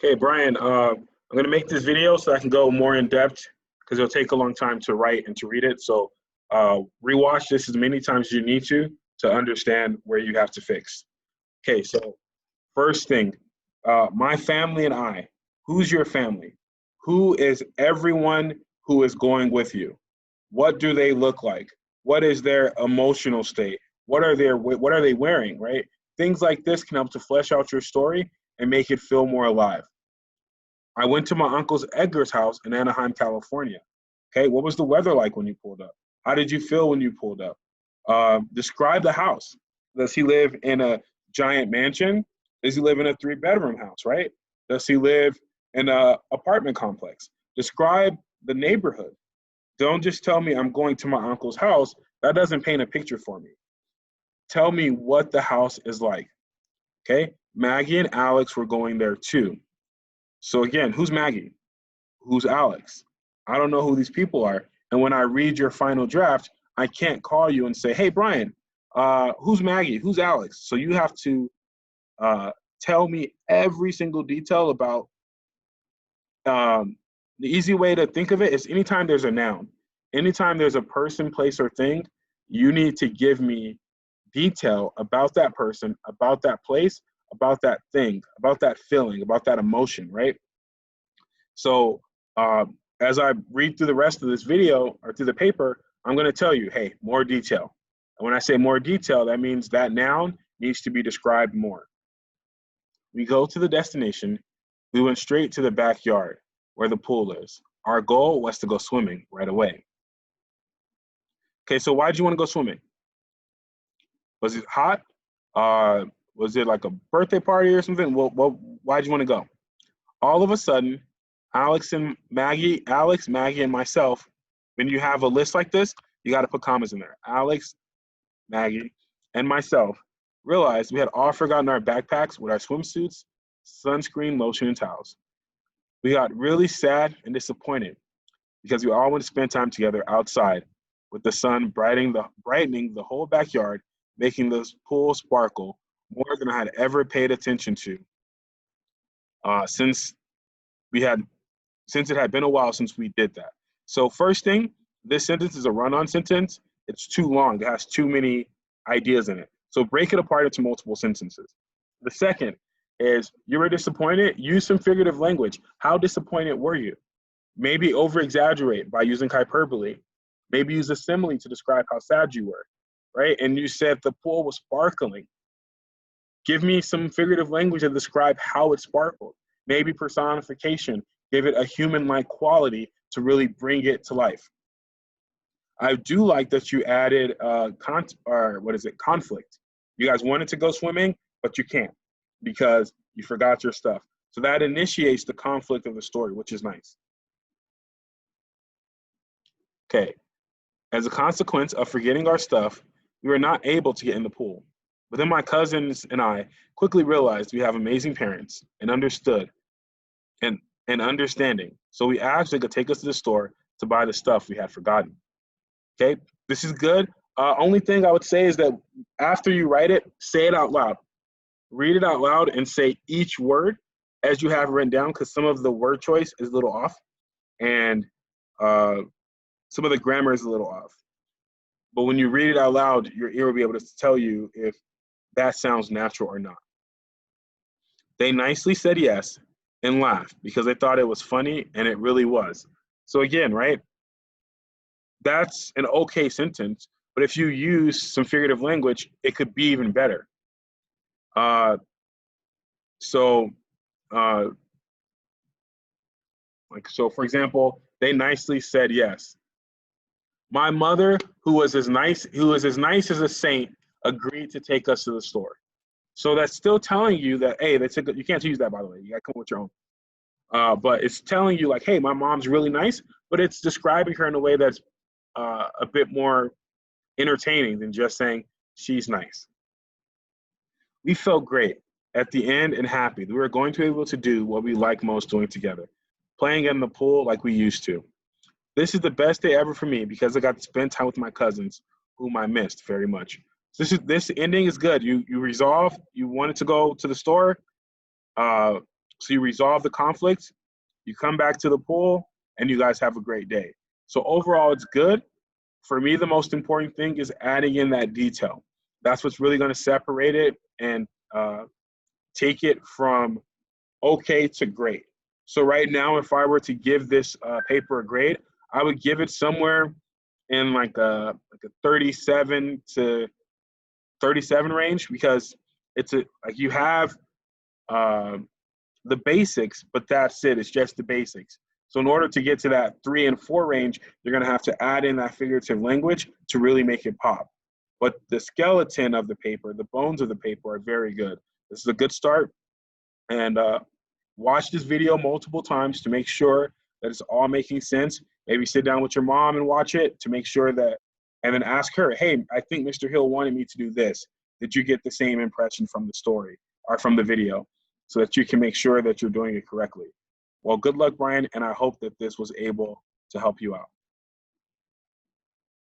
Okay, Brian, I'm going to make this video so I can go more in depth because it'll take a long time to write and to read it. So rewatch this as many times as you need to understand where you have to fix. Okay, so first thing, my family and I. Who's your family? Who is everyone who is going with you? What do they look like? What is their emotional state? What are they wearing, right? Things like this can help to flesh out your story and make it feel more alive. I went to my uncle's Edgar's house in Anaheim, California. Okay, what was the weather like when you pulled up? How did you feel when you pulled up? Describe the house. Does he live in a giant mansion? Does he live in a 3-bedroom house, right? Does he live in an apartment complex? Describe the neighborhood. Don't just tell me I'm going to my uncle's house. That doesn't paint a picture for me. Tell me what the house is like. Okay, Maggie and Alex were going there too. So again, who's Maggie? Who's Alex? I don't know who these people are. And when I read your final draft, I can't call you and say, hey, Brian, who's Maggie? Who's Alex? So you have to tell me every single detail about the easy way to think of it is anytime there's a noun, anytime there's a person, place, or thing, you need to give me detail about that person, about that place, about that thing, about that feeling, about that emotion, right? So as I read through the rest of this video or through the paper, I'm going to tell you, hey, more detail. And when I say more detail, that means that noun needs to be described more. We go to the destination. We went straight to the backyard where the pool is. Our goal was to go swimming right away. Okay, so why'd you want to go swimming? Was it hot? Was it like a birthday party or something? Well, why'd you want to go? All of a sudden, Alex, Maggie, and myself, when you have a list like this, you got to put commas in there. Alex, Maggie, and myself realized we had all forgotten our backpacks with our swimsuits, sunscreen, lotion, and towels. We got really sad and disappointed because we all want to spend time together outside with the sun brightening the whole backyard, making the pool sparkle more than I had ever paid attention to since it had been a while since we did that. So first thing, this sentence is a run-on sentence. It's too long. It has too many ideas in it. So break it apart into multiple sentences. The second is you were disappointed. Use some figurative language. How disappointed were you? Maybe over-exaggerate by using hyperbole. Maybe use a simile to describe how sad you were, right? And you said the pool was sparkling. Give me some figurative language to describe how it sparkled. Maybe personification. Give it a human-like quality to really bring it to life. I do like that you added conflict. You guys wanted to go swimming, but you can't because you forgot your stuff. So that initiates the conflict of the story, which is nice. Okay. As a consequence of forgetting our stuff, we were not able to get in the pool. But then my cousins and I quickly realized we have amazing parents and understanding. So we asked they could take us to the store to buy the stuff we had forgotten. Okay, this is good. Only thing I would say is that after you write it, say it out loud. Read it out loud and say each word as you have written down because some of the word choice is a little off and some of the grammar is a little off. But when you read it out loud, your ear will be able to tell you if that sounds natural or not. They nicely said yes and laughed because they thought it was funny, and it really was. So again, right, that's an okay sentence, but if you use some figurative language, it could be even better. So for example, they nicely said yes. My mother, who was as nice as a saint, agreed to take us to the store. So that's still telling you that, hey, you can't use that, by the way. You got to come with your own. But it's telling you, like, hey, my mom's really nice, but it's describing her in a way that's a bit more entertaining than just saying she's nice. We felt great at the end and happy that we were going to be able to do what we like most doing together, playing in the pool like we used to. This is the best day ever for me because I got to spend time with my cousins, whom I missed very much. So this ending is good. You resolved, you wanted to go to the store, So you resolve the conflict, you come back to the pool, and you guys have a great day. So overall, it's good. For me, the most important thing is adding in that detail. That's what's really going to separate it and take it from okay to great. So right now, if I were to give this paper a grade, I would give it somewhere in like a 37 to 37 range, because it's like you have uh, the basics, but that's it. It's just the basics. So in order to get to that 3 and 4 range, you're going to have to add in that figurative language to really make it pop. But the skeleton of the paper, the bones of the paper are very good. This is a good start. And watch this video multiple times to make sure that it's all making sense. Maybe sit down with your mom and watch it to make sure that, and then ask her, hey, I think Mr. Hill wanted me to do this. Did you get the same impression from the story or from the video? So that you can make sure that you're doing it correctly. Well, good luck, Bryan, and I hope that this was able to help you out.